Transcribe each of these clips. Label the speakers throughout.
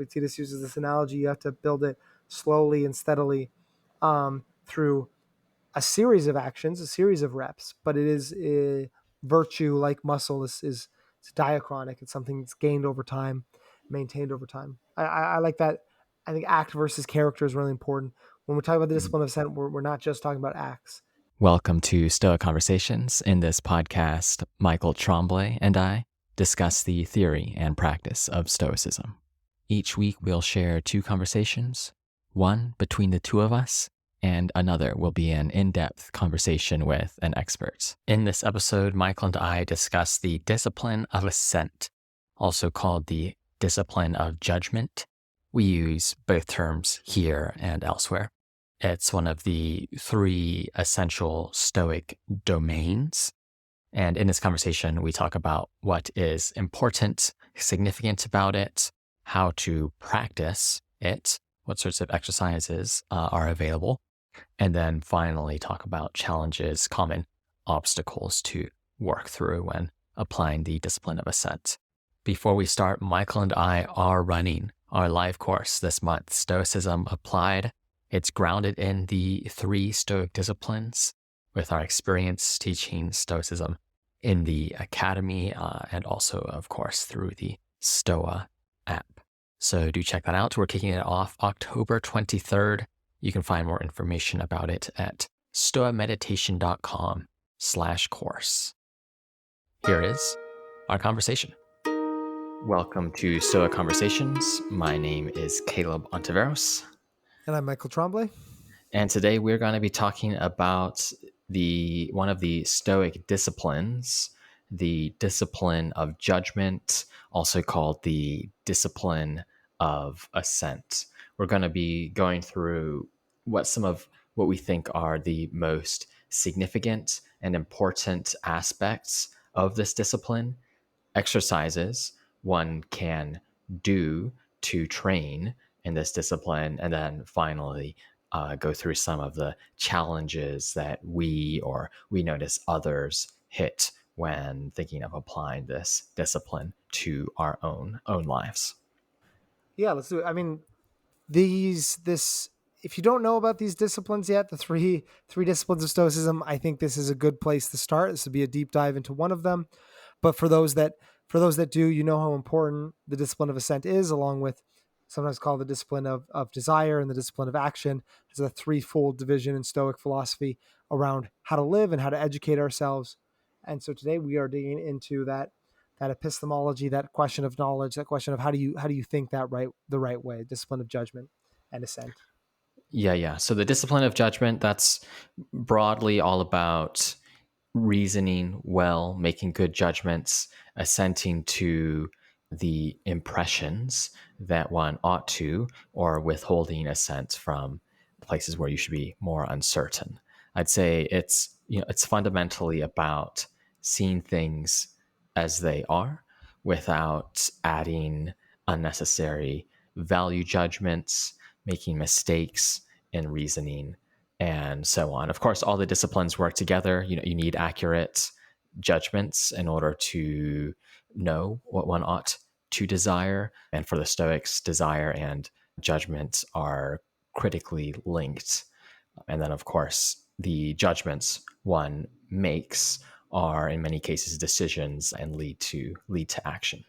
Speaker 1: Epictetus uses this analogy. You have to build it slowly and steadily through a series of actions, a series of reps. But it is virtue, like muscle, is it's diachronic. It's something that's gained over time, maintained over time. I like that. I think act versus character is really important. When we're talking about the discipline of assent, we're not just talking about acts.
Speaker 2: Welcome to Stoic Conversations. In this podcast, Michael Tremblay and I discuss the theory and practice of Stoicism. Each week, we'll share 2 conversations, one between the 2 of us, and another will be an in-depth conversation with an expert. In this episode, Michael and I discuss the discipline of assent, also called the discipline of judgment. We use both terms here and elsewhere. It's one of the 3 essential Stoic domains. And in this conversation, we talk about what is important, significant about it, how to practice it, what sorts of exercises are available, and then finally talk about challenges, common obstacles to work through when applying the discipline of assent. Before we start, Michael and I are running our live course this month, Stoicism Applied. It's grounded in the 3 Stoic disciplines with our experience teaching Stoicism in the academy and also, of course, through the Stoa app. So do check that out. We're kicking it off October 23rd. You can find more information about it at stoameditation.com/course. Here is our conversation. Welcome to Stoic Conversations. My name is Caleb Ontiveros.
Speaker 1: And I'm Michael Tremblay.
Speaker 2: And today we're going to be talking about one of the Stoic disciplines, the discipline of judgment, also called the discipline of assent. We're going to be going through some of what we think are the most significant and important aspects of this discipline, exercises one can do to train in this discipline, and then finally go through some of the challenges that we notice others hit when thinking of applying this discipline to our own lives.
Speaker 1: Yeah, let's do it. I mean, if you don't know about these disciplines yet, the three disciplines of Stoicism, I think this is a good place to start. This would be a deep dive into one of them. But for those that do, you know how important the discipline of assent is, along with sometimes called the discipline of desire and the discipline of action. There's a threefold division in Stoic philosophy around how to live and how to educate ourselves. And so today we are digging into that epistemology, that question of knowledge, that question of how do you think the right way, discipline of judgment and assent.
Speaker 2: Yeah. So the discipline of judgment, that's broadly all about reasoning well, making good judgments, assenting to the impressions that one ought to, or withholding assent from places where you should be more uncertain. I'd say it's fundamentally about seeing things as they are without adding unnecessary value judgments, making mistakes in reasoning, and so on. Of course, all the disciplines work together. You need accurate judgments in order to know what one ought to desire. And for the Stoics, desire and judgment are critically linked. And then, of course, the judgments one makes are in many cases decisions and lead to action.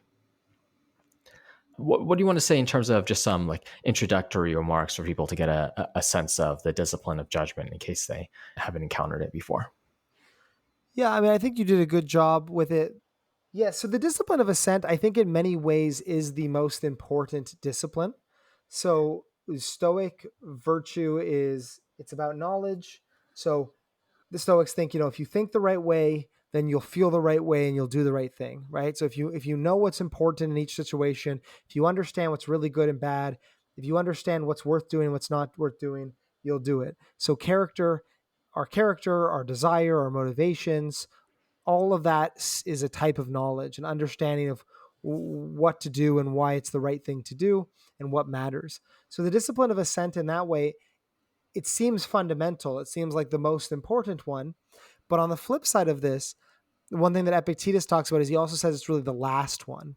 Speaker 2: What do you want to say in terms of just some introductory remarks for people to get a sense of the discipline of judgment in case they haven't encountered it before?
Speaker 1: Yeah, I mean, I think you did a good job with it. Yeah, so the discipline of assent, I think in many ways is the most important discipline. So Stoic virtue it's about knowledge. So the Stoics think, if you think the right way, then you'll feel the right way and you'll do the right thing, right? So if you know what's important in each situation, if you understand what's really good and bad, if you understand what's worth doing, what's not worth doing, you'll do it. So our desire, our motivations, all of that is a type of knowledge, an understanding of what to do and why it's the right thing to do and what matters. So the discipline of assent in that way, it seems fundamental. It seems like the most important one. But on the flip side of this, one thing that Epictetus talks about is he also says it's really the last one.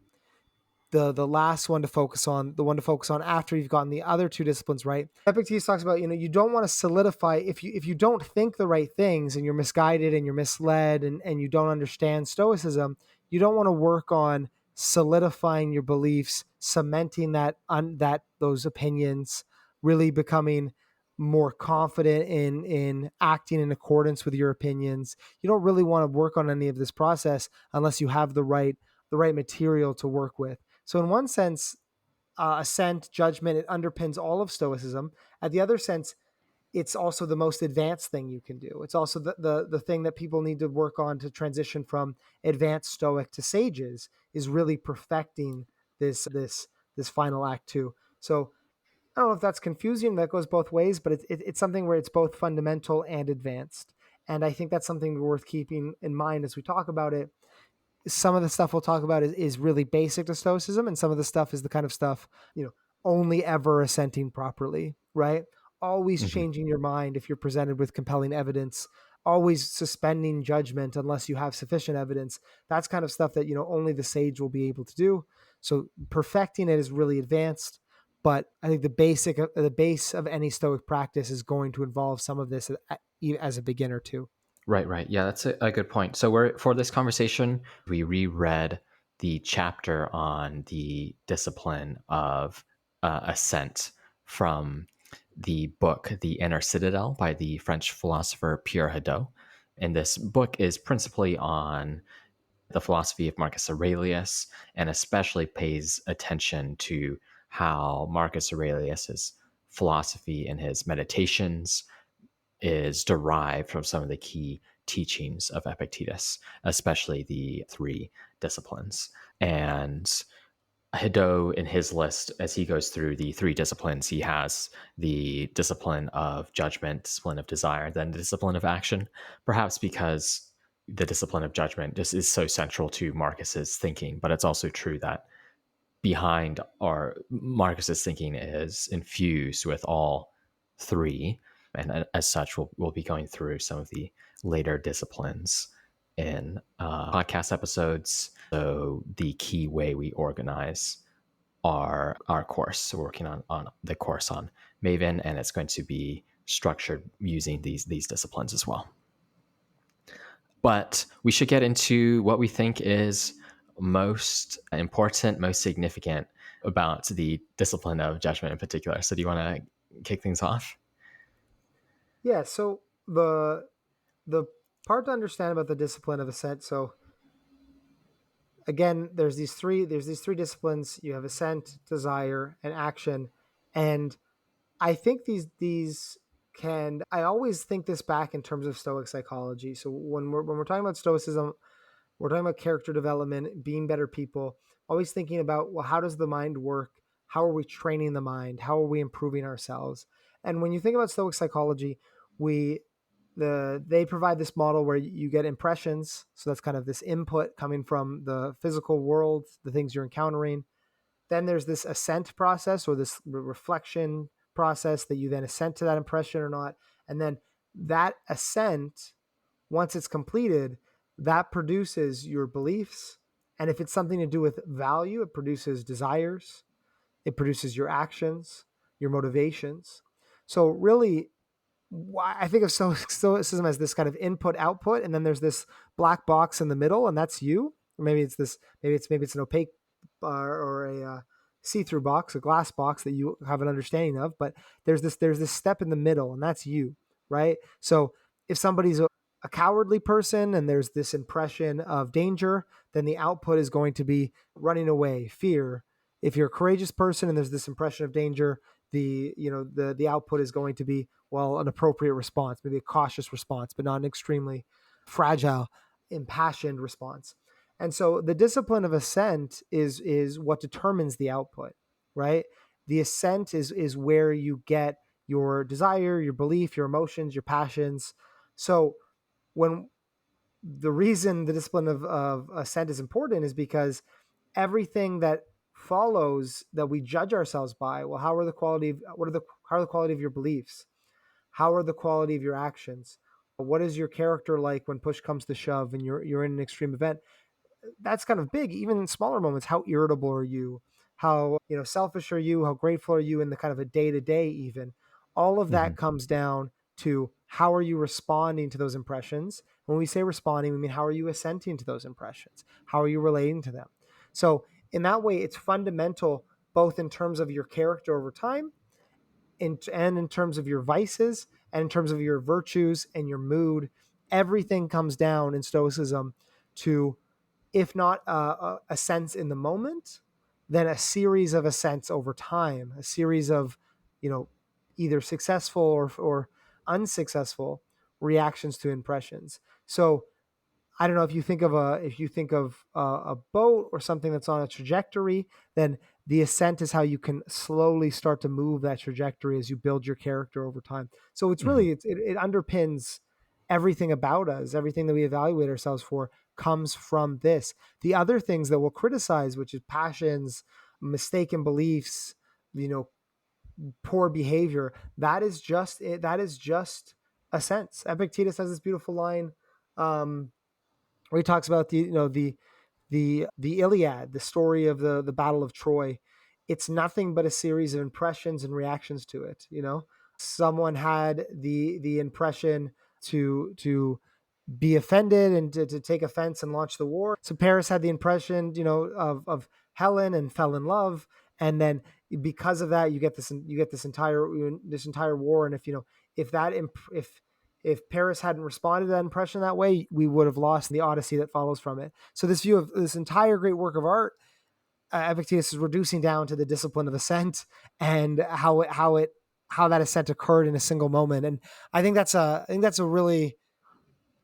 Speaker 1: the last one to focus on, the one to focus on after you've gotten the other two disciplines right. Epictetus talks about, you don't want to solidify if you don't think the right things and you're misguided and you're misled and you don't understand Stoicism, you don't want to work on solidifying your beliefs, cementing that those opinions, really becoming more confident in acting in accordance with your opinions. You don't really want to work on any of this process unless you have the right material to work with. So in one sense, assent, judgment, it underpins all of Stoicism. At the other sense, it's also the most advanced thing you can do. It's also the thing that people need to work on to transition from advanced Stoic to sages, is really perfecting this final act too. So I don't know if that's confusing. That goes both ways, but it's something where it's both fundamental and advanced. And I think that's something worth keeping in mind as we talk about it. Some of the stuff we'll talk about is really basic to Stoicism, and some of the stuff is the kind of stuff, only ever assenting properly, right? Always
Speaker 2: Mhm.
Speaker 1: changing your mind if you're presented with compelling evidence, always suspending judgment unless you have sufficient evidence. That's kind of stuff that, only the sage will be able to do. So perfecting it is really advanced, but I think the base of any Stoic practice is going to involve some of this as a beginner too.
Speaker 2: Right, right. Yeah, that's a good point. So we're for this conversation, we reread the chapter on the discipline of assent from the book The Inner Citadel by the French philosopher Pierre Hadot. And this book is principally on the philosophy of Marcus Aurelius, and especially pays attention to how Marcus Aurelius's philosophy and his meditations is derived from some of the key teachings of Epictetus, especially the three disciplines. And Hidot, in his list, as he goes through the three disciplines, he has the discipline of judgment, discipline of desire, then the discipline of action, perhaps because the discipline of judgment just is so central to Marcus's thinking. But it's also true that behind our Marcus's thinking is infused with all three, and as such, we'll be going through some of the later disciplines in podcast episodes. So the key way we organize our course, so we're working on the course on Maven, and it's going to be structured using these disciplines as well. But we should get into what we think is most important, most significant about the discipline of judgment in particular. So do you want to kick things off?
Speaker 1: Yeah. So the part to understand about the discipline of assent. So again, there's these three disciplines. You have assent, desire, and action. And I think these can I always think this back in terms of Stoic psychology. So when we're talking about Stoicism, we're talking about character development, being better people, always thinking about, well, how does the mind work? How are we training the mind? How are we improving ourselves? And when you think about Stoic psychology, we they provide this model where you get impressions. So that's kind of this input coming from the physical world, the things you're encountering. Then there's this assent process, or this reflection process, that you then assent to that impression or not. And then that assent, once it's completed, that produces your beliefs. And if it's something to do with value, it produces desires, it produces your actions, your motivations. So really, I think of Stoicism as this kind of input output, and then there's this black box in the middle, and that's you. Or maybe it's this, maybe it's an opaque or a see-through box, a glass box that you have an understanding of. But there's this step in the middle, and that's you, right? So if somebody's a cowardly person and there's this impression of danger, then the output is going to be running away, fear. If you're a courageous person and there's this impression of danger, the output is going to be, well, an appropriate response, maybe a cautious response, but not an extremely fragile, impassioned response. And so the discipline of assent is what determines the output, right? The assent is where you get your desire, your belief, your emotions, your passions. So when the reason the discipline of assent is important is because everything that follows that we judge ourselves by, well, how are the quality of how are the quality of your beliefs? How are the quality of your actions? What is your character like when push comes to shove and you're in an extreme event? that's kind of big. Even in smaller moments, how irritable are you? How, selfish are you? How grateful are you in the kind of a day to day, even? All of
Speaker 2: Hmm.
Speaker 1: that comes down to how are you responding to those impressions? When we say responding, we mean how are you assenting to those impressions? How are you relating to them? So, in that way, it's fundamental both in terms of your character over time and in terms of your vices and in terms of your virtues and your mood. Everything comes down in Stoicism to, if not a sense in the moment, then a series of assents over time, a series of, either successful or unsuccessful reactions to impressions. So I don't know, if you think of a boat or something that's on a trajectory, then the ascent is how you can slowly start to move that trajectory as you build your character over time. So it's
Speaker 2: Hmm.
Speaker 1: really it underpins everything about us, everything that we evaluate ourselves for comes from this. The other things that we'll criticize, which is passions, mistaken beliefs, you know, poor behavior, that is just it. That is just a sense. Epictetus has this beautiful line. Where he talks about the Iliad, the story of the Battle of Troy. It's nothing but a series of impressions and reactions to it. Someone had the impression to be offended and to take offense and launch the war. So Paris had the impression, of Helen and fell in love, and then because of that, you get this entire war. And if Paris hadn't responded to that impression that way, we would have lost the Odyssey that follows from it. So this view of this entire great work of art, Epictetus is reducing down to the discipline of assent and how that ascent occurred in a single moment. And I think that's a really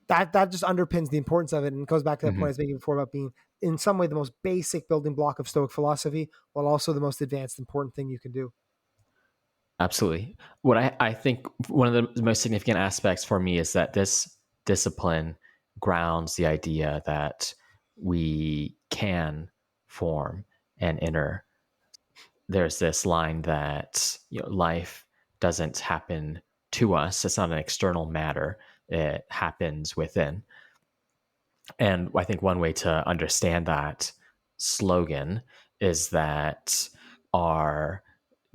Speaker 1: that just underpins the importance of it and goes back to that point I
Speaker 2: Hmm.
Speaker 1: was making before about being in some way the most basic building block of Stoic philosophy, while also the most advanced important thing you can do.
Speaker 2: Absolutely. What I think one of the most significant aspects for me is that this discipline grounds the idea that we can form an inner. There's this line that life doesn't happen to us. It's not an external matter. It happens within. And I think one way to understand that slogan is that our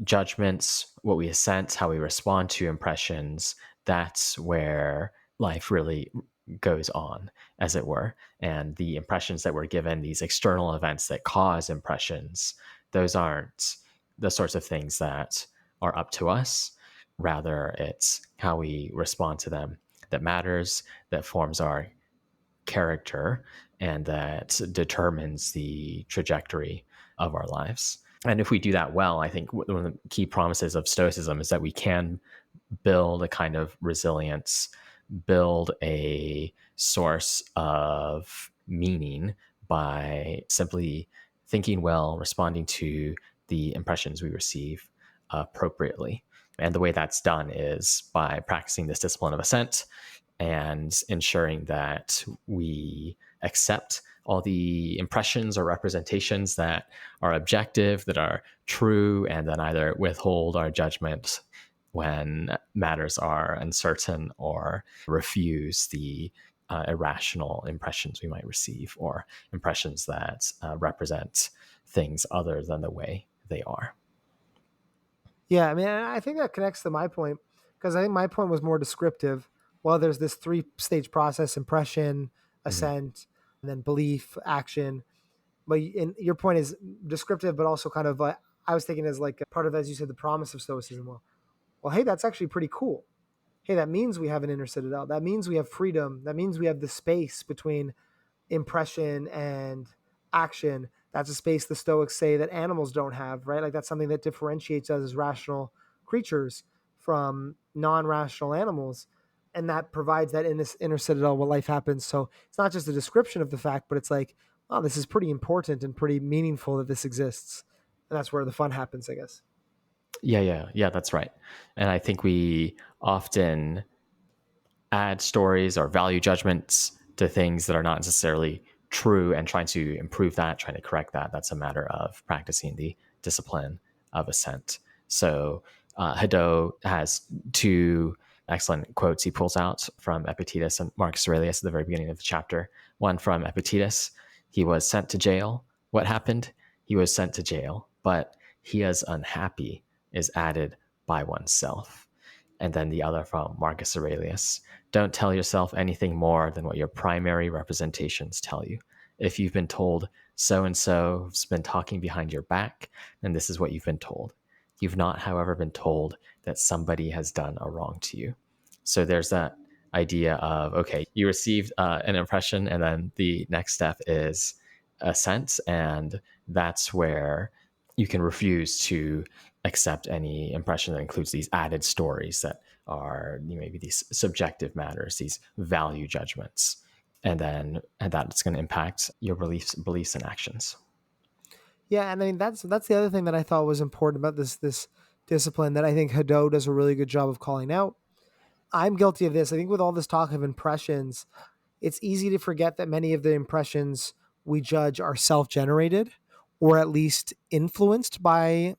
Speaker 2: judgments, what we assent, how we respond to impressions, that's where life really goes on, as it were. And the impressions that we're given, these external events that cause impressions, those aren't the sorts of things that are up to us. Rather, it's how we respond to them that matters, that forms our character, and that determines the trajectory of our lives. And if we do that well, I think one of the key promises of Stoicism is that we can build a kind of resilience, build a source of meaning by simply thinking well, responding to the impressions we receive appropriately. And the way that's done is by practicing this discipline of assent and ensuring that we accept all the impressions or representations that are objective, that are true, and then either withhold our judgment when matters are uncertain or refuse the irrational impressions we might receive or impressions that represent things other than the way they are.
Speaker 1: Yeah, I mean, I think that connects to my point, because I think my point was more descriptive. Well, there's this three-stage process: impression,
Speaker 2: Mhm.
Speaker 1: assent, and then belief, action. But your point is descriptive, but also kind of like I was thinking as like a part of, as you said, the promise of Stoicism. Well, hey, that's actually pretty cool. Hey, that means we have an inner citadel. That means we have freedom. That means we have the space between impression and action. That's a space the Stoics say that animals don't have, right? Like that's something that differentiates us as rational creatures from non-rational animals. And that provides that inner citadel where life happens. So it's not just a description of the fact, but it's like, oh, this is pretty important and pretty meaningful that this exists. And that's where the fun happens, I guess.
Speaker 2: Yeah, that's right. And I think we often add stories or value judgments to things that are not necessarily true and trying to improve that, trying to correct that. That's a matter of practicing the discipline of assent. So Hadot has two excellent quotes he pulls out from Epictetus and Marcus Aurelius at the very beginning of the chapter. One from Epictetus. He was sent to jail. What happened? He was sent to jail, but he is unhappy is added by oneself. And then the other from Marcus Aurelius: don't tell yourself anything more than what your primary representations tell you. If you've been told so and so has been talking behind your back, then this is what you've been told. You've not, however, been told that somebody has done a wrong to you. So there's that idea of, okay, you received an impression, and then the next step is assent, and that's where you can refuse to accept any impression that includes these added stories that are maybe these subjective matters, these value judgments, and that's going to impact your beliefs and actions.
Speaker 1: Yeah, and I mean that's the other thing that I thought was important about this discipline that I think Hadot does a really good job of calling out. I'm guilty of this. I think with all this talk of impressions, it's easy to forget that many of the impressions we judge are self-generated or at least influenced by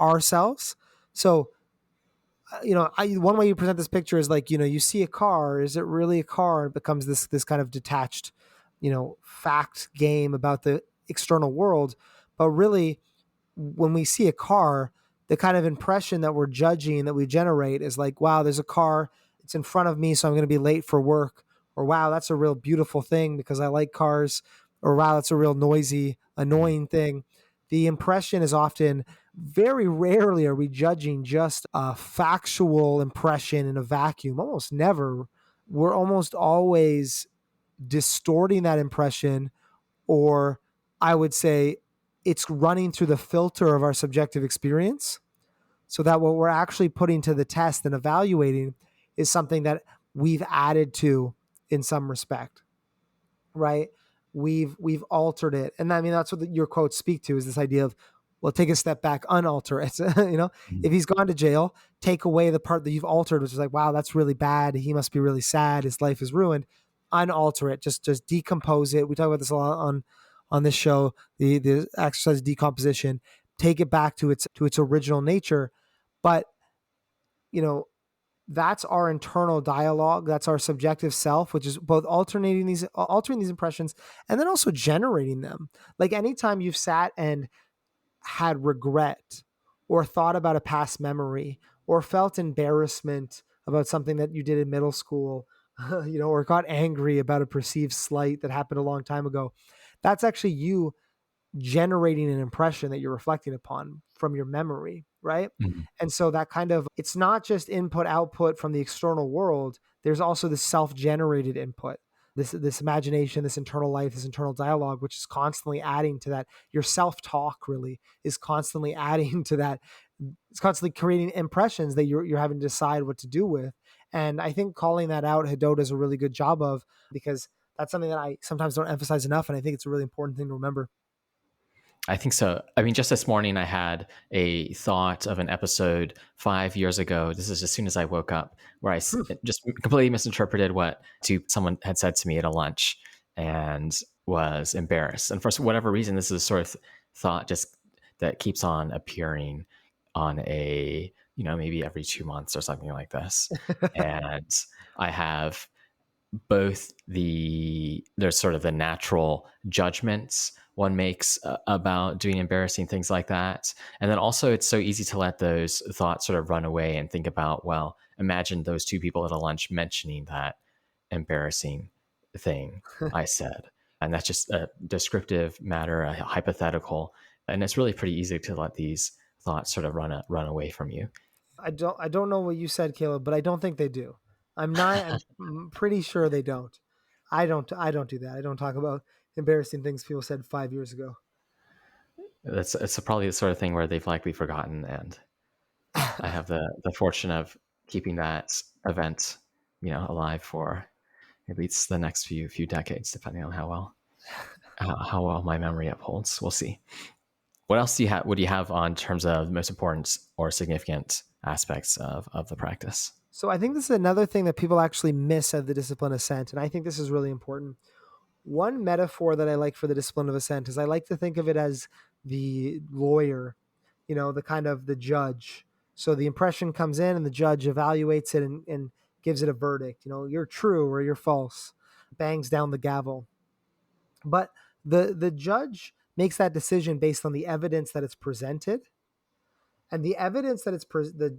Speaker 1: ourselves. So, one way you present this picture is like, you see a car. Is it really a car? It becomes this kind of detached, fact game about the external world. But really, when we see a car, the kind of impression that we're judging that we generate is like, wow, there's a car, it's in front of me, so I'm going to be late for work. Or wow, that's a real beautiful thing because I like cars. Or wow, that's a real noisy, annoying thing. The impression is often, very rarely are we judging just a factual impression in a vacuum. Almost never. We're almost always distorting that impression, or I would say it's running through the filter of our subjective experience, so that what we're actually putting to the test and evaluating is something that we've added to in some respect, right? We've altered it. And I mean, that's what your quotes speak to, is this idea of, well, take a step back, unalter it. If he's gone to jail, take away the part that you've altered, which is like, wow, that's really bad. He must be really sad. His life is ruined. Unalter it. Just decompose it. We talk about this a lot on this show, the exercise decomposition. Take it back to its original nature. But, that's our internal dialogue. That's our subjective self, which is both altering these impressions and then also generating them. Like anytime you've sat and had regret or thought about a past memory or felt embarrassment about something that you did in middle school, or got angry about a perceived slight that happened a long time ago, that's actually you generating an impression that you're reflecting upon from your memory, right?
Speaker 2: Mm-hmm.
Speaker 1: And so that kind of, it's not just input output from the external world. There's also the self-generated input, this imagination, this internal life, this internal dialogue, which is constantly adding to that. Your self-talk really is constantly adding to that. It's constantly creating impressions that you're having to decide what to do with. And I think calling that out, Hadot does a really good job of, because that's something that I sometimes don't emphasize enough. And I think it's a really important thing to remember.
Speaker 2: I think so. I mean, just this morning I had a thought of an episode 5 years ago. This is as soon as I woke up, where I just completely misinterpreted what someone had said to me at a lunch and was embarrassed. And for whatever reason, this is a sort of thought just that keeps on appearing on a, maybe every 2 months or something like this. And I have both there's sort of the natural judgments one makes about doing embarrassing things like that. And then also it's so easy to let those thoughts sort of run away and think about, well, imagine those two people at a lunch mentioning that embarrassing thing I said. And that's just a descriptive matter, a hypothetical. And it's really pretty easy to let these thoughts sort of run away from you.
Speaker 1: I don't know what you said, Caleb, but I don't think they do. I'm pretty sure they don't. I don't do that. I don't talk about embarrassing things people said 5 years ago.
Speaker 2: It's probably the sort of thing where they've likely forgotten, and I have the fortune of keeping that event, alive for at least the next few decades, depending on how well my memory upholds. We'll see. What else would you have on terms of the most important or significant aspects of the practice?
Speaker 1: So I think this is another thing that people actually miss of the discipline of assent, and I think this is really important. One metaphor that I like for the discipline of assent is I like to think of it as the lawyer, the kind of the judge. So the impression comes in and the judge evaluates it and gives it a verdict. You're true or you're false, bangs down the gavel. But The judge makes that decision based on the evidence that it's presented, and the evidence that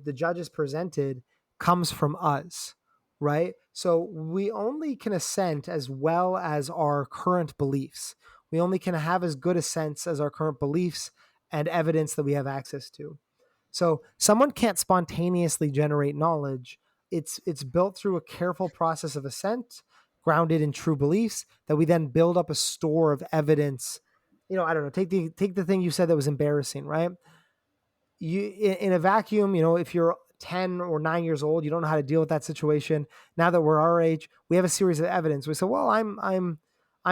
Speaker 1: the judge has presented comes from us, right? So we only can assent as well as our current beliefs. We only can have as good a sense as our current beliefs and evidence that we have access to. So someone can't spontaneously generate knowledge. It's built through a careful process of assent, grounded in true beliefs, that we then build up a store of evidence. I don't know. Take the thing you said that was embarrassing, right? You in a vacuum, if you're 10 or 9 years old, you don't know how to deal with that situation. Now that we're our age, we have a series of evidence. We say, well, I'm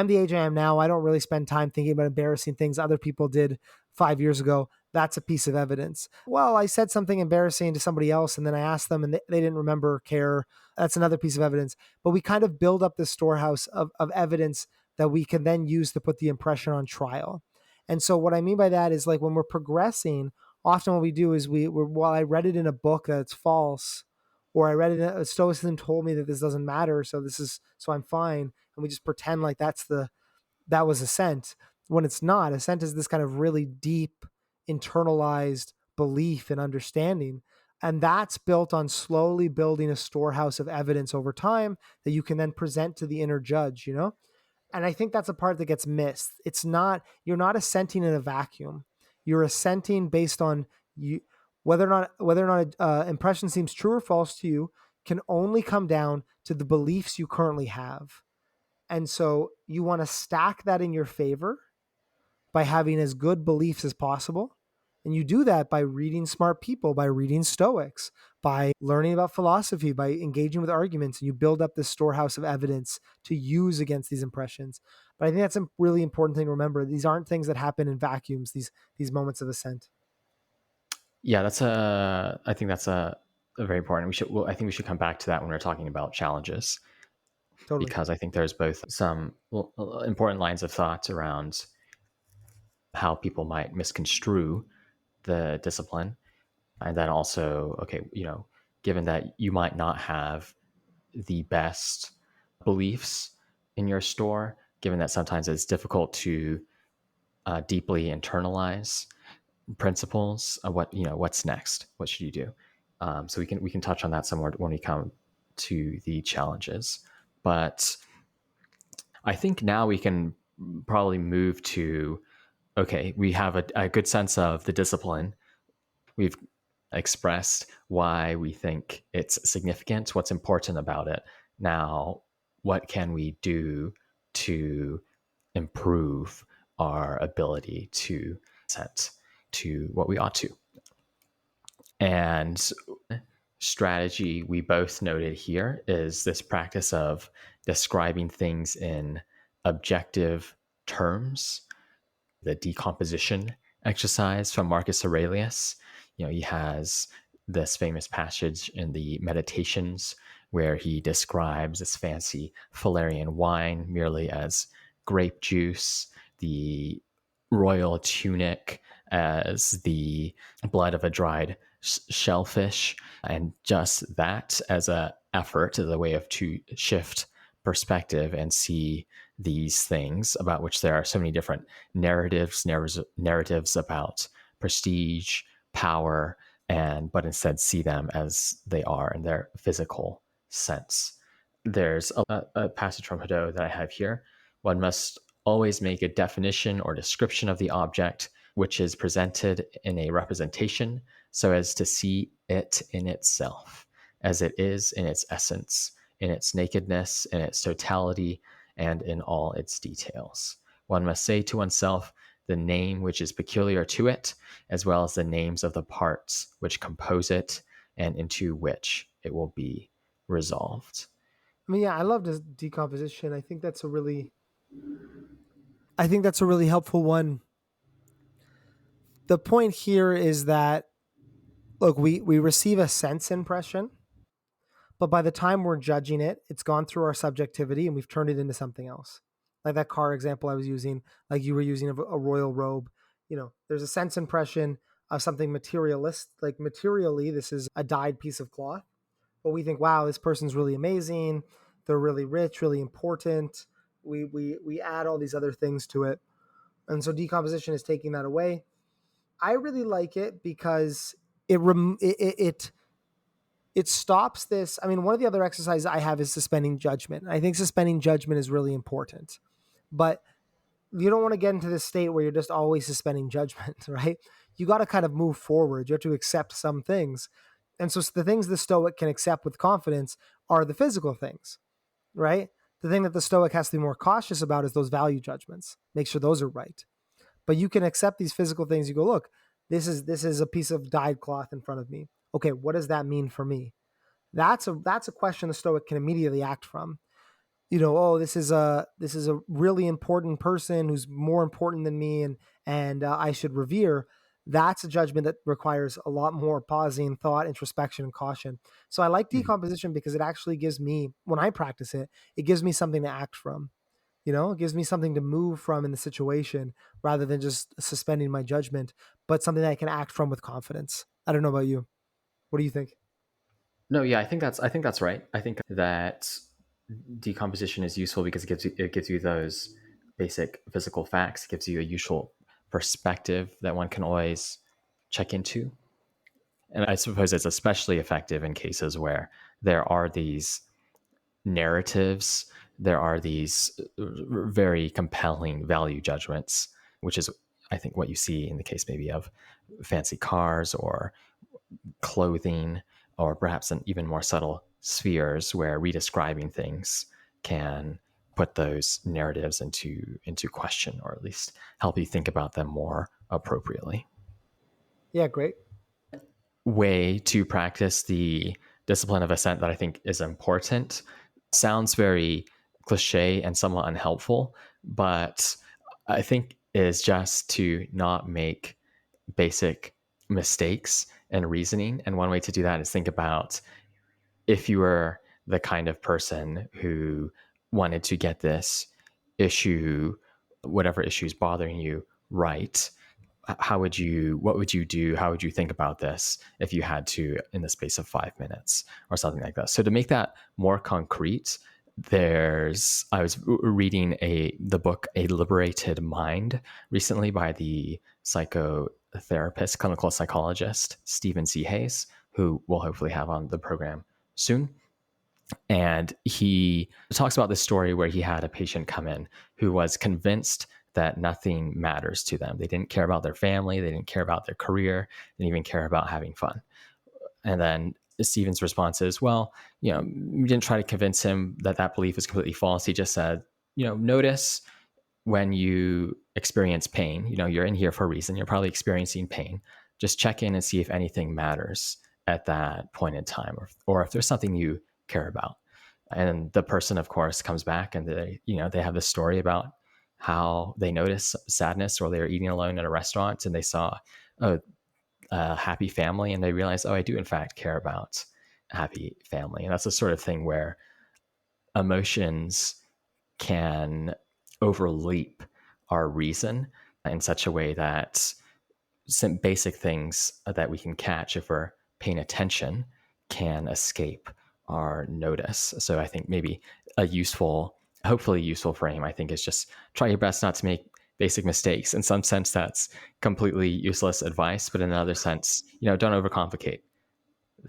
Speaker 1: the age I am now. I don't really spend time thinking about embarrassing things other people did 5 years ago. That's a piece of evidence. Well, I said something embarrassing to somebody else and then I asked them and they didn't remember or care. That's another piece of evidence. But we kind of build up this storehouse of evidence that we can then use to put the impression on trial. And so what I mean by that is, like, when we're progressing, often what we do is well, I read it in a book that's false, or I read it in Stoicism told me that this doesn't matter, so I'm fine, and we just pretend like that was assent, when it's not. Assent is this kind of really deep, internalized belief and understanding, and that's built on slowly building a storehouse of evidence over time that you can then present to the inner judge. And I think that's a part that gets missed. You're not assenting in a vacuum. You're assenting based on you, whether or not impression seems true or false to you can only come down to the beliefs you currently have. And so you want to stack that in your favor by having as good beliefs as possible. And you do that by reading smart people, by reading Stoics, by learning about philosophy, by engaging with arguments, and you build up this storehouse of evidence to use against these impressions. But I think that's a really important thing to remember. These aren't things that happen in vacuums, these moments of assent.
Speaker 2: Yeah, I think that's a very important. I think we should come back to that when we're talking about challenges,
Speaker 1: Totally.
Speaker 2: because I think there's both some important lines of thought around how people might misconstrue the discipline. And then also, okay, given that you might not have the best beliefs in your store, given that sometimes it's difficult to deeply internalize principles of what's next, what should you do? So we can touch on that some more when we come to the challenges. But I think now we can probably move to, okay, we have a good sense of the discipline. We've expressed why we think it's significant, what's important about it. Now, what can we do to improve our ability to set to what we ought to? And strategy we both noted here is this practice of describing things in objective terms. The decomposition exercise from Marcus Aurelius. He has this famous passage in the Meditations where he describes this fancy Falernian wine merely as grape juice, the royal tunic as the blood of a dried shellfish, and just that as a effort, as a way to shift perspective and see these things about which there are so many different narratives about prestige, power, but instead see them as they are in their physical sense. There's a passage from Hadot that I have here. One must always make a definition or description of the object which is presented in a representation so as to see it in itself, as it is in its essence, in its nakedness, in its totality, and in all its details. One must say to oneself the name which is peculiar to it, as well as the names of the parts which compose it and into which it will be resolved.
Speaker 1: I mean, yeah, I love this decomposition. I think that's a really helpful one. The point here is that, look, we receive a sense impression, but by the time we're judging it, it's gone through our subjectivity and we've turned it into something else. Like that car example I was using, like you were using a royal robe. There's a sense impression of something materialist, like materially, this is a dyed piece of cloth. But we think, wow, this person's really amazing. They're really rich, really important. We add all these other things to it, and so decomposition is taking that away. I really like it because it stops this. I mean, one of the other exercises I have is suspending judgment. I think suspending judgment is really important, but you don't want to get into this state where you're just always suspending judgment, right? You got to kind of move forward. You have to accept some things. And so the things the Stoic can accept with confidence are the physical things, right? The thing that the Stoic has to be more cautious about is those value judgments. Make sure those are right. But you can accept these physical things. You go, look, this is a piece of dyed cloth in front of me. Okay, what does that mean for me? That's a question the Stoic can immediately act from. Oh, this is a really important person who's more important than me, and I should revere. That's a judgment that requires a lot more pausing, thought, introspection, and caution. So I like decomposition because it actually gives me, when I practice it, it gives me something to act from. It gives me something to move from in the situation rather than just suspending my judgment, but something that I can act from with confidence. I don't know about you. What do you think?
Speaker 2: No, yeah, I think that's right. I think that decomposition is useful because it gives you those basic physical facts, it gives you a useful perspective that one can always check into. And I suppose it's especially effective in cases where there are these narratives, there are these very compelling value judgments, which is, I think, what you see in the case maybe of fancy cars or clothing, or perhaps in even more subtle spheres where redescribing things can put those narratives into question, or at least help you think about them more appropriately.
Speaker 1: Yeah, great.
Speaker 2: Way to practice the discipline of assent that I think is important sounds very cliche and somewhat unhelpful, but I think is just to not make basic mistakes in reasoning. And one way to do that is think about, if you were the kind of person who wanted to get this issue, whatever issue is bothering you, right, what would you do? How would you think about this if you had to in the space of 5 minutes or something like that? So to make that more concrete, I was reading the book A Liberated Mind recently by the psychotherapist, clinical psychologist Stephen C. Hayes, who we'll hopefully have on the program soon. And he talks about this story where he had a patient come in who was convinced that nothing matters to them. They didn't care about their family. They didn't care about their career. They didn't even care about having fun. And then Stephen's response is, well, we didn't try to convince him that that belief is completely false. He just said, notice when you experience pain. You're in here for a reason. You're probably experiencing pain. Just check in and see if anything matters at that point in time, or if there's something you care about. And the person, of course, comes back and they have this story about how they noticed sadness, or they were eating alone at a restaurant and they saw a happy family, and they realized, oh, I do in fact care about happy family. And that's the sort of thing where emotions can overleap our reason in such a way that some basic things that we can catch if we're paying attention can escape our notice. So I think maybe hopefully useful frame, I think, is just try your best not to make basic mistakes. In some sense, that's completely useless advice, but in another sense, don't overcomplicate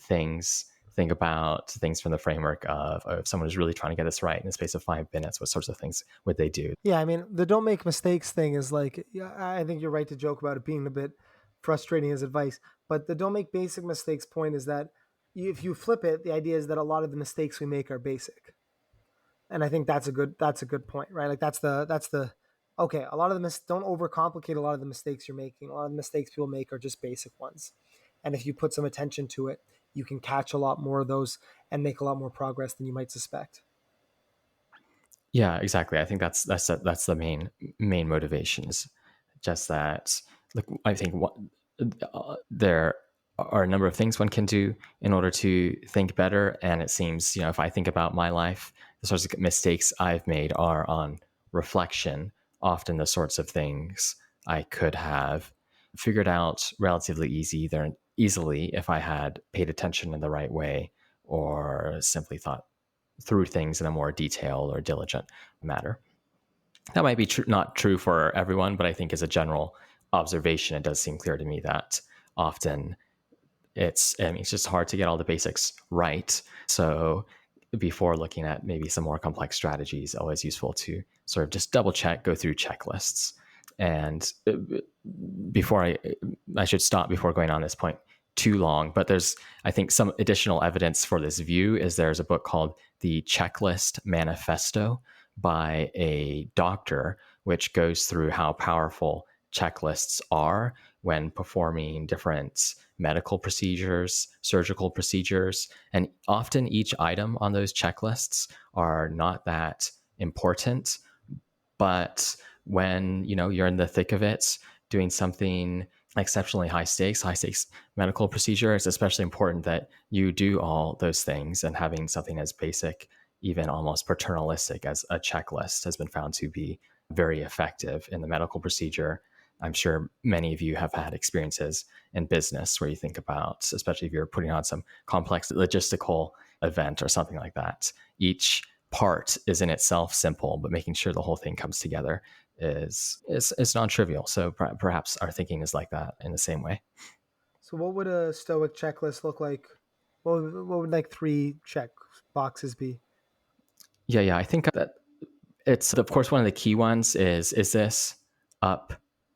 Speaker 2: things. Think about things from the framework of if someone is really trying to get this right in the space of 5 minutes, what sorts of things would they do?
Speaker 1: Yeah, I mean, the don't make mistakes thing is like, yeah, I think you're right to joke about it being a bit frustrating as advice. But the don't make basic mistakes point is that if you flip it, the idea is that a lot of the mistakes we make are basic. And I think that's a good point, right? Like that's the okay. A lot of the don't overcomplicate a lot of the mistakes you're making. A lot of the mistakes people make are just basic ones. And if you put some attention to it, you can catch a lot more of those and make a lot more progress than you might suspect.
Speaker 2: Yeah, exactly. I think that's the main motivations. Just that, like, I think there are a number of things one can do in order to think better. And it seems, if I think about my life, the sorts of mistakes I've made are on reflection, often the sorts of things I could have figured out relatively easily if I had paid attention in the right way, or simply thought through things in a more detailed or diligent manner. That might be not true for everyone, but I think as a general observation, it does seem clear to me that often it's just hard to get all the basics right. So before looking at maybe some more complex strategies, always useful to sort of just double check, go through checklists. And before I should stop before going on this point too long, but there's, I think, some additional evidence for this view is there's a book called The Checklist Manifesto by a doctor, which goes through how powerful checklists are when performing different medical procedures, surgical procedures. And often each item on those checklists are not that important. But when, you're in the thick of it, doing something exceptionally high stakes medical procedure, it's especially important that you do all those things. And having something as basic, even almost paternalistic as a checklist, has been found to be very effective in the medical procedure. I'm sure many of you have had experiences in business where you think about, especially if you're putting on some complex logistical event or something like that, each part is in itself simple, but making sure the whole thing comes together is non-trivial. So perhaps our thinking is like that in the same way.
Speaker 1: So what would a Stoic checklist look like? What would like 3 check boxes be?
Speaker 2: Yeah. I think that it's, of course, one of the key ones is this up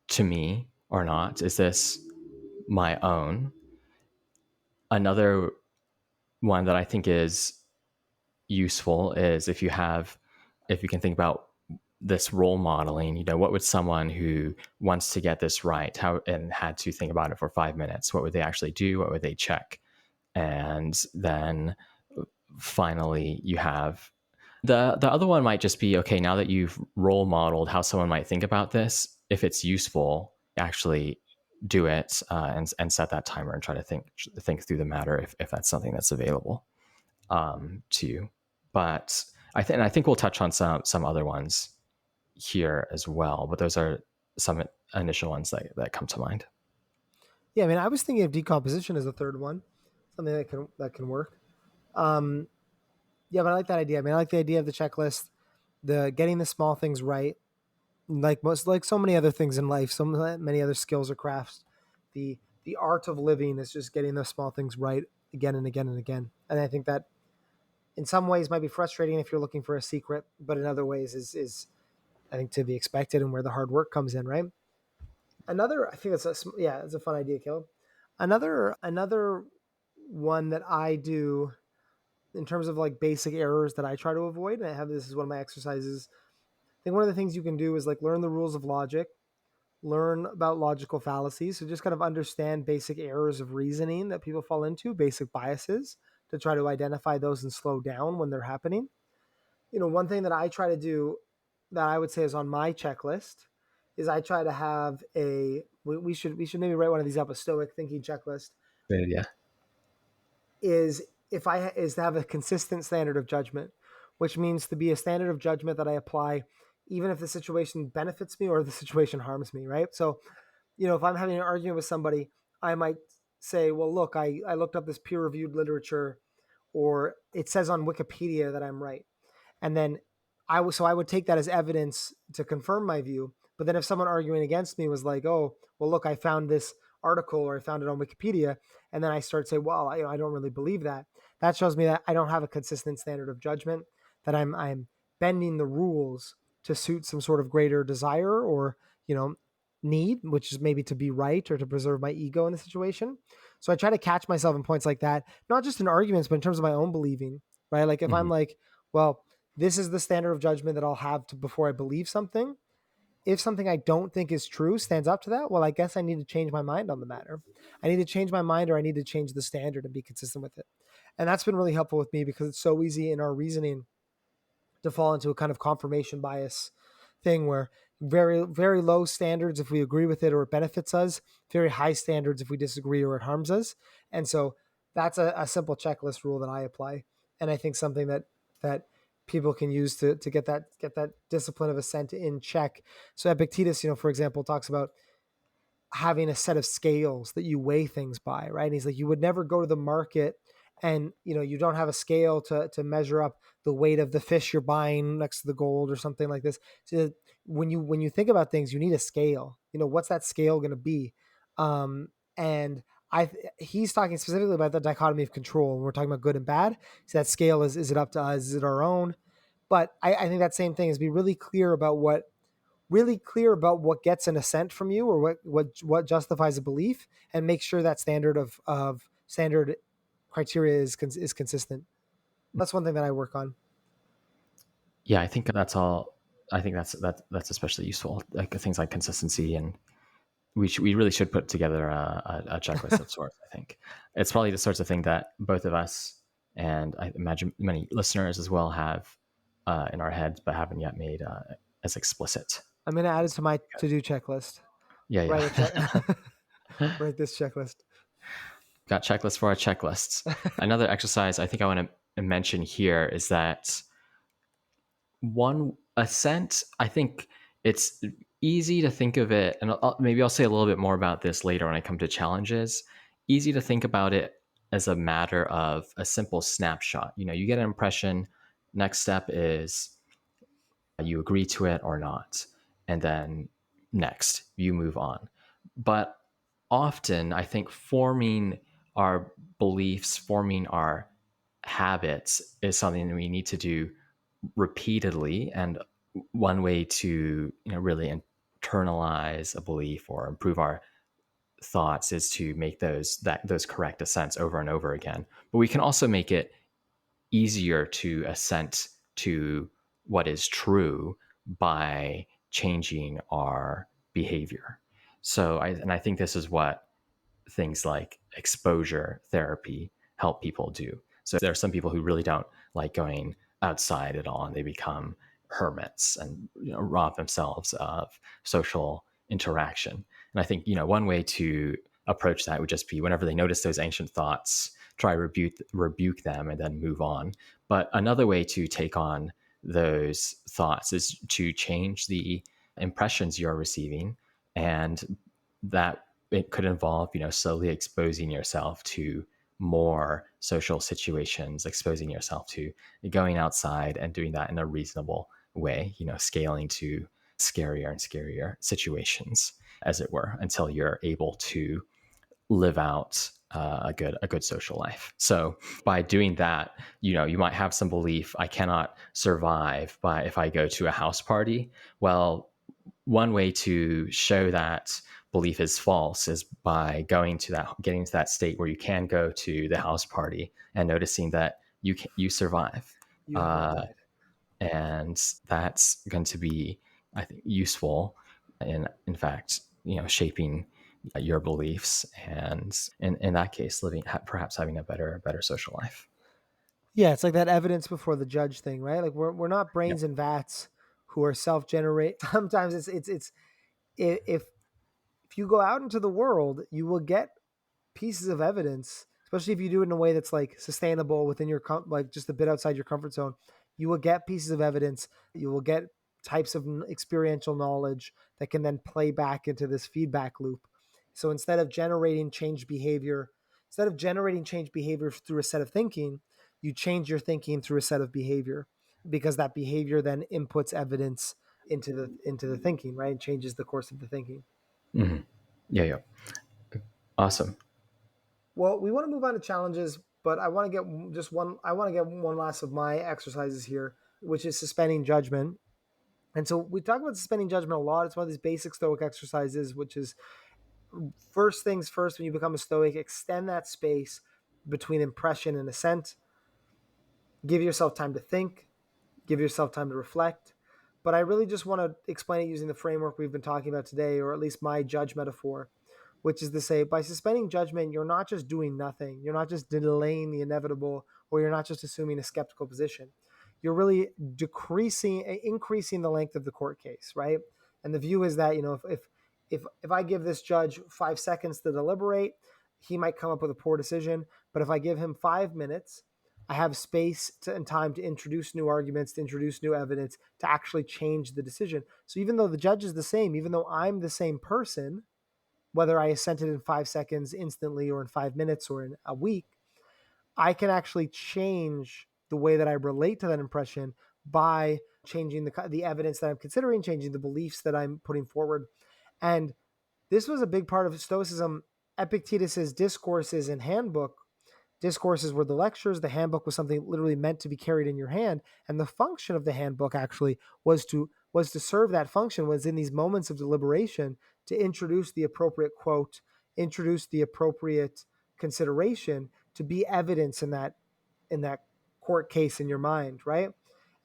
Speaker 2: to me or not? Is this my own? Another one that I think is useful is if you can think about this role modeling, what would someone who wants to get this right, how, and had to think about it for 5 minutes, what would they actually do? What would they check? And then finally you have the other one might just be, okay, now that you've role modeled how someone might think about this, if it's useful, actually do it, and set that timer and try to think through the matter if that's something that's available to you. But I think we'll touch on some other ones here as well. But those are some initial ones that come to mind.
Speaker 1: Yeah, I mean, I was thinking of decomposition as a third one, something that can work. Yeah, but I like that idea. I mean, I like the idea of the checklist, the getting the small things right, like so many other things in life, so many other skills or crafts. The art of living is just getting those small things right again and again and again. And I think that in some ways might be frustrating if you're looking for a secret, but in other ways is I think to be expected and where the hard work comes in, right? I think it's a fun idea, Caleb. Another one that I do in terms of like basic errors that I try to avoid, and I have this as one of my exercises. I think one of the things you can do is like learn the rules of logic, learn about logical fallacies. So just kind of understand basic errors of reasoning that people fall into, basic biases, to try to identify those and slow down when they're happening. One thing that I try to do that I would say is on my checklist is I try to have we should maybe write one of these up, a Stoic thinking checklist.
Speaker 2: Good idea.
Speaker 1: Is to have a consistent standard of judgment, which means to be a standard of judgment that I apply even if the situation benefits me or the situation harms me, right? So, if I'm having an argument with somebody, I might say, well, look, I looked up this peer-reviewed literature, or it says on Wikipedia that I'm right. And then I would take that as evidence to confirm my view. But then if someone arguing against me was like, oh, well, look, I found this article or I found it on Wikipedia, and then I start to say, well, I don't really believe that. That shows me that I don't have a consistent standard of judgment, that I'm bending the rules to suit some sort of greater desire or, need, which is maybe to be right or to preserve my ego in the situation. So I try to catch myself in points like that, not just in arguments, but in terms of my own believing, right? Like if I'm like, well, this is the standard of judgment that I'll have before I believe something. If something I don't think is true stands up to that, well, I guess I need to change my mind on the matter. I need to change my mind, or I need to change the standard and be consistent with it. And that's been really helpful with me because it's so easy in our reasoning to fall into a kind of confirmation bias thing where very, very low standards if we agree with it or it benefits us, very high standards if we disagree or it harms us. And so that's a simple checklist rule that I apply. And I think something that people can use to get that discipline of assent in check. So Epictetus, for example, talks about having a set of scales that you weigh things by, right? And he's like, you would never go to the market and you don't have a scale to measure up the weight of the fish you're buying next to the gold or something like this. So when you think about things, you need a scale. What's that scale going to be? And he's talking specifically about the dichotomy of control. When we're talking about good and bad, so that scale is it up to us? Is it our own? But I think that same thing is be really clear about what gets an assent from you, or what justifies a belief, and make sure that standard criteria is consistent. That's one thing that I work on.
Speaker 2: Yeah, I think that's all. I think that's especially useful. Like things like consistency, and we really should put together a checklist of sorts. I think it's probably the sorts of thing that both of us, and I imagine many listeners as well, have in our heads, but haven't yet made as explicit.
Speaker 1: I'm going to add it to my to-do checklist.
Speaker 2: Yeah,
Speaker 1: Write a
Speaker 2: yeah.
Speaker 1: check. Write this checklist.
Speaker 2: Got checklists for our checklists. Another exercise I think I want to mention here is that one assent, I think it's easy to think of it, and maybe I'll say a little bit more about this later when I come to challenges. Easy to think about it as a matter of a simple snapshot. You get an impression. Next step is you agree to it or not. And then next, you move on. But often, I think forming our beliefs, forming our habits is something that we need to do repeatedly. And one way to really internalize a belief or improve our thoughts is to make those correct assents over and over again. But we can also make it easier to assent to what is true by changing our behavior. I think this is what things like exposure therapy help people do. So there are some people who really don't like going outside at all, and they become hermits and rob themselves of social interaction. And I think one way to approach that would just be whenever they notice those ancient thoughts, try rebuke them and then move on. But another way to take on those thoughts is to change the impressions you're receiving, and that it could involve slowly exposing yourself to more social situations, exposing yourself to going outside and doing that in a reasonable way, scaling to scarier and scarier situations, as it were, until you're able to live out a good social life. So by doing that, you might have some belief, I cannot survive if I go to a house party. Well, one way to show that belief is false is by getting to that state where you can go to the house party and noticing that you survive.
Speaker 1: You have not died.
Speaker 2: And that's going to be, I think, useful in fact, shaping your beliefs, and in that case, perhaps having a better social life.
Speaker 1: Yeah, it's like that evidence before the judge thing, right? Like we're not
Speaker 2: Yeah.
Speaker 1: brains in vats who are self-generate. Sometimes it's if you go out into the world, you will get pieces of evidence, especially if you do it in a way that's like sustainable within your like just a bit outside your comfort zone. You will get pieces of evidence. You will get types of experiential knowledge that can then play back into this feedback loop. So instead of generating change behavior through a set of thinking, you change your thinking through a set of behavior, because that behavior then inputs evidence into the thinking, right? And changes the course of the thinking.
Speaker 2: Mm-hmm. Yeah. Awesome.
Speaker 1: Well, we want to move on to challenges, but I want to get just one. I want to get one last of my exercises here, which is suspending judgment. And so we talk about suspending judgment a lot. It's one of these basic Stoic exercises, which is first things first. When you become a Stoic, extend that space between impression and assent. Give yourself time to think. Give yourself time to reflect. But I really just want to explain it using the framework we've been talking about today, or at least my judge metaphor, which is to say, by suspending judgment, you're not just doing nothing. You're not just delaying the inevitable, or you're not just assuming a skeptical position. You're really increasing the length of the court case, right? And the view is that, if I give this judge 5 seconds to deliberate, he might come up with a poor decision. But if I give him 5 minutes, I have space and time to introduce new arguments, to introduce new evidence, to actually change the decision. So even though the judge is the same, even though I'm the same person, whether I assented in 5 seconds instantly, or in 5 minutes, or in a week, I can actually change the way that I relate to that impression by changing the evidence that I'm considering, changing the beliefs that I'm putting forward. And this was a big part of Stoicism. Epictetus's discourses and handbook. Discourses were the lectures. The handbook was something literally meant to be carried in your hand. And the function of the handbook actually was to serve that function, was in these moments of deliberation to introduce the appropriate quote, introduce the appropriate consideration to be evidence in that court case in your mind, right?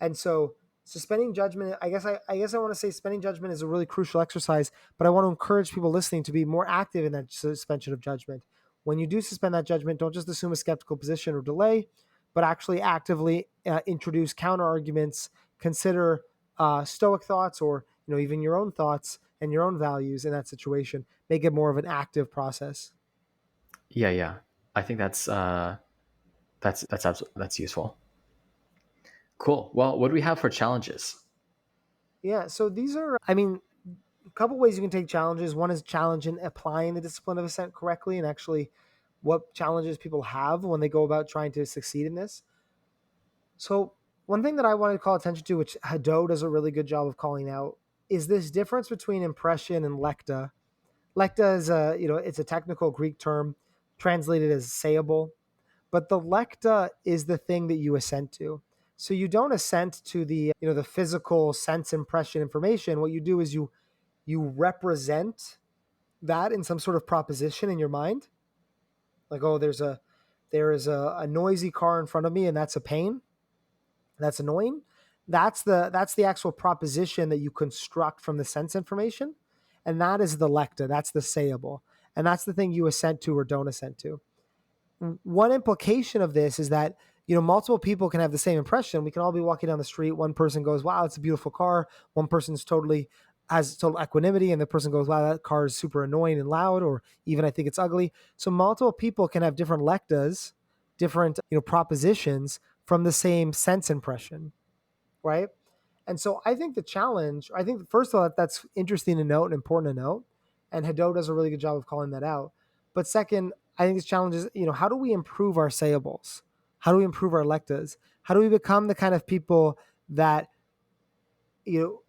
Speaker 1: And so suspending judgment, I guess I want to say suspending judgment is a really crucial exercise, but I want to encourage people listening to be more active in that suspension of judgment. When you do suspend that judgment, don't just assume a skeptical position or delay, but actually actively introduce counter arguments, consider Stoic thoughts, or even your own thoughts and your own values in that situation. Make it more of an active process.
Speaker 2: Yeah. I think that's useful. Cool. Well, what do we have for challenges?
Speaker 1: Yeah, so these are, a couple ways you can take challenges. One is challenge in applying the discipline of assent correctly, and actually what challenges people have when they go about trying to succeed in this. So one thing that I wanted to call attention to, which Hadot does a really good job of calling out, is this difference between impression and lekta. Lekta is it's a technical Greek term translated as sayable, but the lekta is the thing that you assent to. So you don't assent to the physical sense impression information. What you do is you represent that in some sort of proposition in your mind. Like, oh, there is a noisy car in front of me, and that's a pain. That's annoying. That's the actual proposition that you construct from the sense information, and that is the lecta. That's the sayable, and that's the thing you assent to or don't assent to. One implication of this is that multiple people can have the same impression. We can all be walking down the street. One person goes, "Wow, it's a beautiful car." One person's totally has total equanimity, and the person goes, "Wow, that car is super annoying and loud," or even, "I think it's ugly." So multiple people can have different lectas, different propositions from the same sense impression, right? And so I think the challenge, I think first of all, that's interesting to note and important to note. And Hadot does a really good job of calling that out. But second, I think this challenge is, how do we improve our sayables? How do we improve our lectas? How do we become the kind of people that, you know,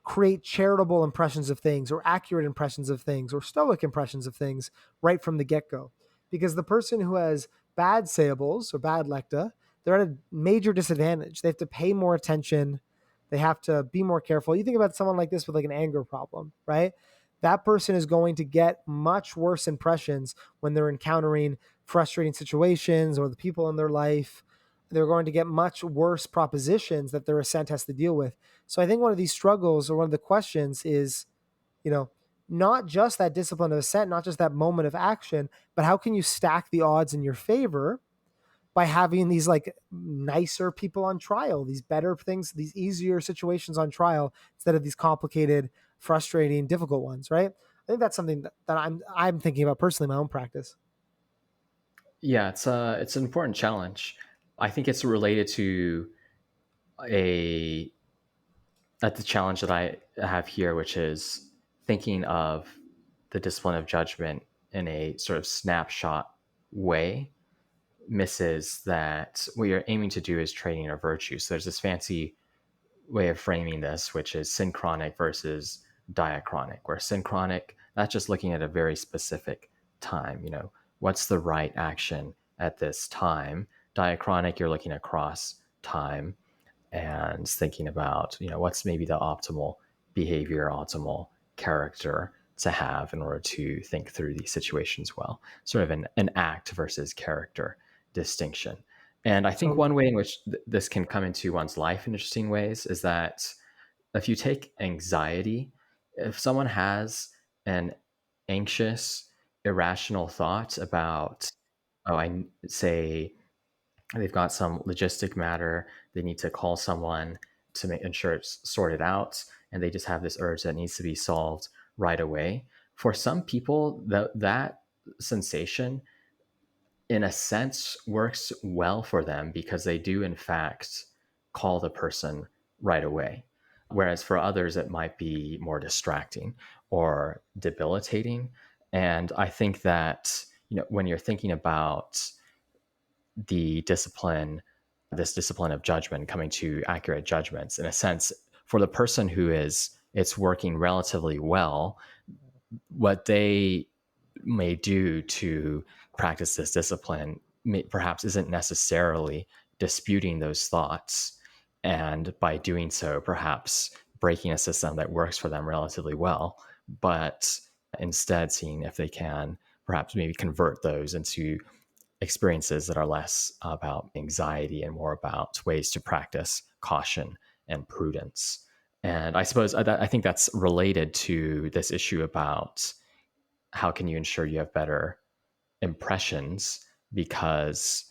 Speaker 1: create charitable impressions of things, or accurate impressions of things, or stoic impressions of things right from the get-go? Because the person who has bad sayables or bad lecta, they're at a major disadvantage. They have to pay more attention. They have to be more careful. You think about someone like this with like an anger problem, right? That person is going to get much worse impressions when they're encountering frustrating situations or the people in their life. They're going to get much worse propositions that their assent has to deal with. So I think one of these struggles, or one of the questions, is, not just that discipline of assent, not just that moment of action, but how can you stack the odds in your favor by having these like nicer people on trial, these better things, these easier situations on trial, instead of these complicated, frustrating, difficult ones, right? I think that's something that I'm thinking about personally in my own practice.
Speaker 2: Yeah, it's an important challenge. I think it's related to a at the challenge that I have here, which is thinking of the discipline of judgment in a sort of snapshot way, misses that what you're aiming to do is training our virtue. So there's this fancy way of framing this, which is synchronic versus diachronic, where synchronic, that's just looking at a very specific time, what's the right action at this time. Diachronic, you're looking across time and thinking about, what's maybe the optimal behavior, optimal character to have in order to think through these situations well. Sort of an act versus character distinction. And I think
Speaker 1: So
Speaker 2: one way in which this can come into one's life in interesting ways is that if you take anxiety, if someone has an anxious, irrational thought about, oh, I say they've got some logistic matter, they need to call someone to ensure it's sorted out, and they just have this urge that needs to be solved right away. For some people, that sensation, in a sense, works well for them because they do, in fact, call the person right away. Whereas for others, it might be more distracting or debilitating. And I think that, when you're thinking about the discipline this discipline of judgment, coming to accurate judgments. In a sense, for the person who it's working relatively well, what they may do to practice this discipline perhaps isn't necessarily disputing those thoughts. And by doing so, perhaps breaking a system that works for them relatively well, but instead seeing if they can perhaps maybe convert those into experiences that are less about anxiety and more about ways to practice caution and prudence. And I suppose I think that's related to this issue about how can you ensure you have better impressions, because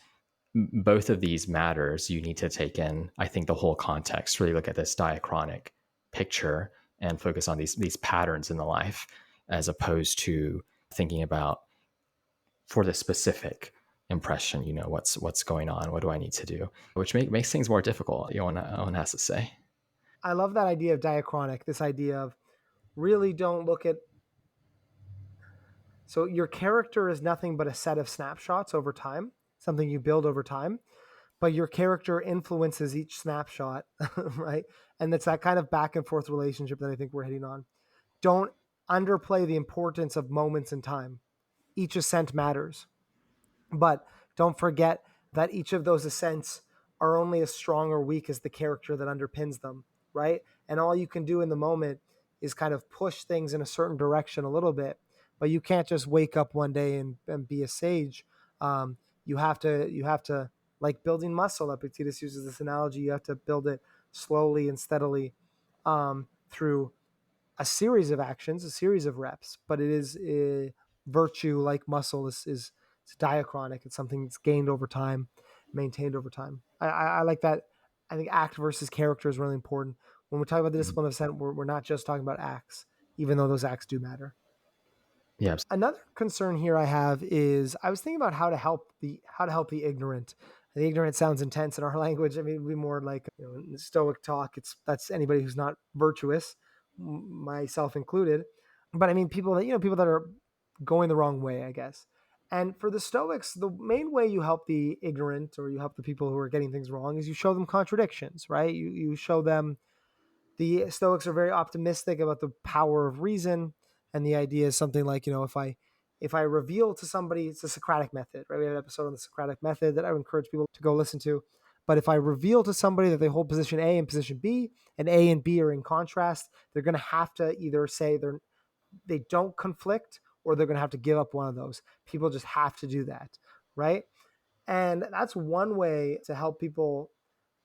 Speaker 2: both of these matters you need to take in, I think, the whole context, really look at this diachronic picture and focus on these patterns in the life, as opposed to thinking about for the specific impression, what's going on, what do I need to do, which makes things more difficult, one has to say.
Speaker 1: I love that idea of diachronic, this idea of really don't look at. So your character is nothing but a set of snapshots over time, something you build over time, but your character influences each snapshot, right? And it's that kind of back and forth relationship that I think we're hitting on. Don't underplay the importance of moments in time. Each ascent matters, but don't forget that each of those ascents are only as strong or weak as the character that underpins them, right? And all you can do in the moment is kind of push things in a certain direction a little bit, but you can't just wake up one day and be a sage. You have to like building muscle. Epictetus uses this analogy. You have to build it slowly and steadily through a series of actions, a series of reps, but it is a virtue like muscle is it's diachronic. It's something that's gained over time, maintained over time. I like that. I think act versus character is really important. When we talk about the discipline of assent, we're not just talking about acts, even though those acts do matter.
Speaker 2: Yeah.
Speaker 1: Another concern here I have is I was thinking about how to help the ignorant. The ignorant sounds intense in our language. I mean, it'd be more like in Stoic talk. That's anybody who's not virtuous, myself included. But I mean, people that are going the wrong way, I guess. And for the Stoics, the main way you help the ignorant or you help the people who are getting things wrong is you show them contradictions, right? You show them. The Stoics are very optimistic about the power of reason, and the idea is something like, if I reveal to somebody, it's the Socratic method, right? We have an episode on the Socratic method that I would encourage people to go listen to. But if I reveal to somebody that they hold position A and position B, and A and B are in contrast, they're going to have to either say they don't conflict, or they're going to have to give up one of those. People just have to do that, right? And that's one way to help people,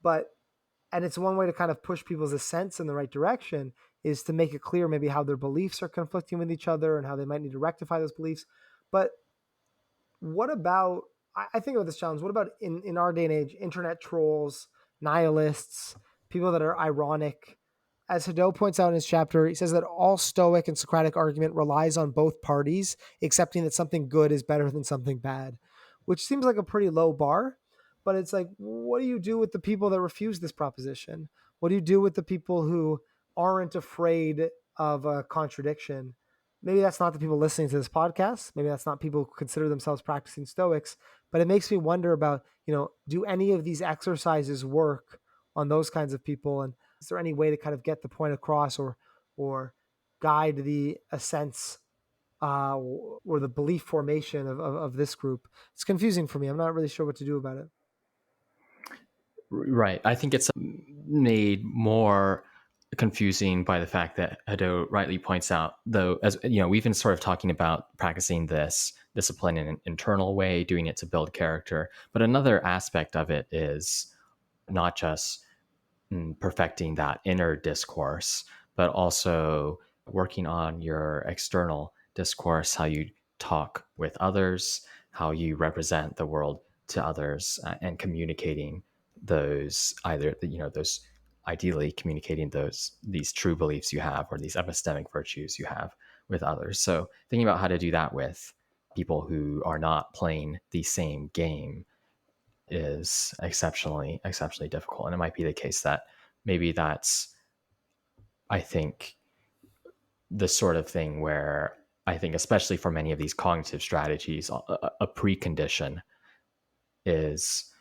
Speaker 1: and it's one way to kind of push people's assents in the right direction, is to make it clear maybe how their beliefs are conflicting with each other and how they might need to rectify those beliefs. But what about, I think about this challenge, what about in our day and age, internet trolls, nihilists, people that are ironic? As Hadot points out in his chapter, he says that all Stoic and Socratic argument relies on both parties accepting that something good is better than something bad, which seems like a pretty low bar. But it's like, what do you do with the people that refuse this proposition? What do you do with the people who aren't afraid of a contradiction? Maybe that's not the people listening to this podcast. Maybe that's not people who consider themselves practicing Stoics. But it makes me wonder about, do any of these exercises work on those kinds of people? And is there any way to kind of get the point across, or guide the assents or the belief formation of this group? It's confusing for me. I'm not really sure what to do about it.
Speaker 2: Right. I think it's made more confusing by the fact that Hadot rightly points out, though, as we've been sort of talking about practicing this discipline in an internal way, doing it to build character. But another aspect of it is not just perfecting that inner discourse, but also working on your external discourse, how you talk with others, how you represent the world to others, and communicating those, those, ideally communicating these true beliefs you have, or these epistemic virtues you have, with others. So thinking about how to do that with people who are not playing the same game is exceptionally difficult. And it might be the case that maybe that's, I think, the sort of thing where I think, especially for many of these cognitive strategies, a precondition is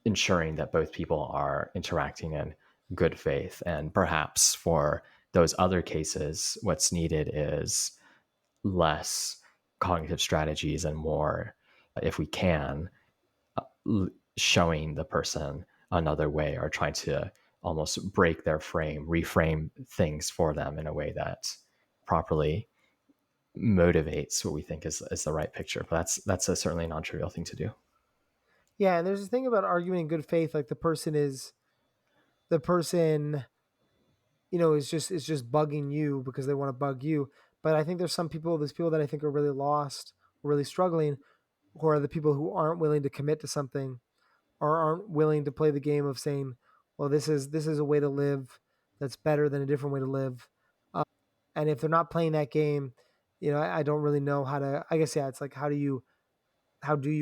Speaker 2: ensuring that both people are interacting in good faith. And perhaps for those other cases, what's needed is less cognitive strategies and more, if we can, showing the person another way or trying to almost break their frame, reframe things for them in a way that properly motivates what we think is the right picture. But that's a certainly non-trivial thing to do.
Speaker 1: Yeah, and there's this thing about arguing in good faith, like the person, is just bugging you because they want to bug you. But I think there's people that I think are really lost, really struggling, who are the people who aren't willing to commit to something or aren't willing to play the game of saying, well, this is a way to live that's better than a different way to live. And if they're not playing that game, I don't really know how to. I guess, yeah, it's like, how do you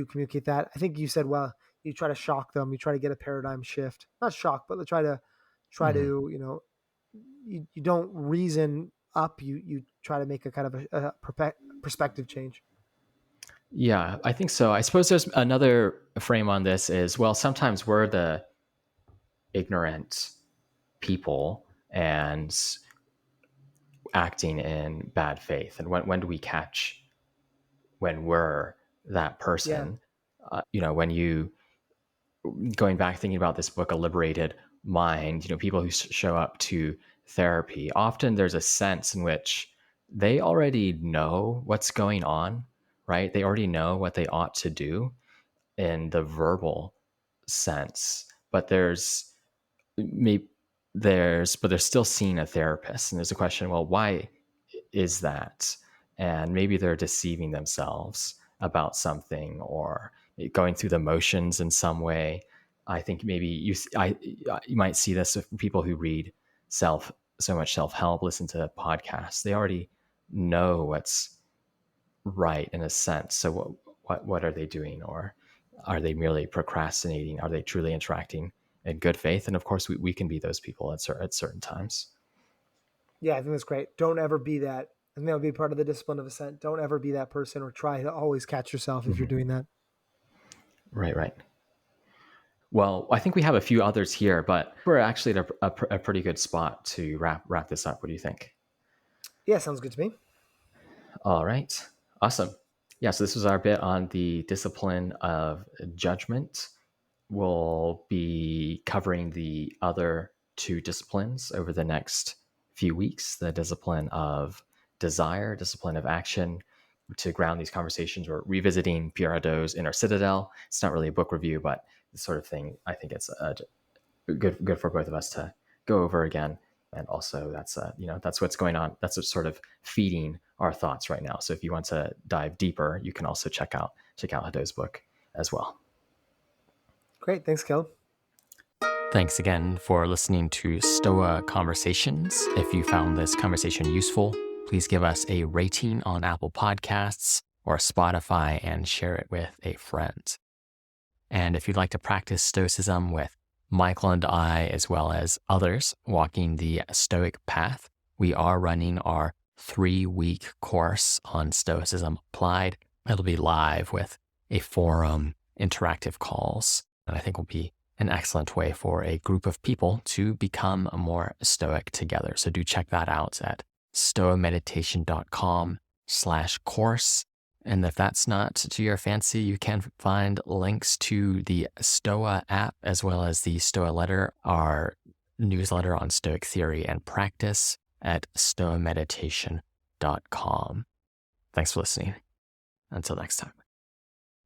Speaker 1: communicate that? I think you said, well, you try to shock them, you try to get a paradigm shift, not shock, but try to
Speaker 2: Mm-hmm.
Speaker 1: you don't reason up, you try to make a kind of a perspective change.
Speaker 2: Yeah, I think so. I suppose there's another frame on this is, well, sometimes we're the ignorant people and acting in bad faith. And when do we catch when we're that
Speaker 1: Yeah,
Speaker 2: person? When you, going back thinking about this book, A Liberated Mind, people who show up to therapy, often there's a sense in which they already know what's going on, right? They already know what they ought to do in the verbal sense, but maybe but they're still seeing a therapist, and there's a question, well, why is that? And maybe they're deceiving themselves about something or going through the motions in some way. I think maybe you might see this with people who read so much self-help, listen to podcasts. They already know what's right in a sense. So what are they doing? Or are they merely procrastinating? Are they truly interacting in good faith? And of course, we can be those people at certain times.
Speaker 1: yeah, I think that's great. Don't ever be that. I think that would be part of the discipline of assent. Don't ever be that person, or try to always catch yourself if you're
Speaker 2: Mhm.
Speaker 1: doing that.
Speaker 2: Right, right. Well, I think we have a few others here, but we're actually at a pretty good spot to wrap this up. What do you think?
Speaker 1: Yeah, sounds good to me.
Speaker 2: All right. Awesome. Yeah, so this was our bit on the discipline of judgment. We'll be covering the other two disciplines over the next few weeks, the discipline of desire, discipline of action. To ground these conversations, we're revisiting Pierre Hadot's Inner Citadel. It's not really a book review, but the sort of thing I think it's good for both of us to go over again. And also, that's what's going on. That's what's sort of feeding our thoughts right now. So if you want to dive deeper, you can also check out Hadot's book as well.
Speaker 1: Great. Thanks, Caleb.
Speaker 2: Thanks again for listening to Stoa Conversations. If you found this conversation useful, please give us a rating on Apple Podcasts or Spotify and share it with a friend. And if you'd like to practice Stoicism with Michael and I, as well as others walking the Stoic path, we are running our 3-week course on Stoicism Applied. It'll be live with a forum, interactive calls, and I think will be an excellent way for a group of people to become more Stoic together. So do check that out at stoameditation.com/course. And if that's not to your fancy, you can find links to the Stoa app as well as the Stoa letter, our newsletter on Stoic theory and practice, at stoameditation.com. Thanks for listening. Until next time.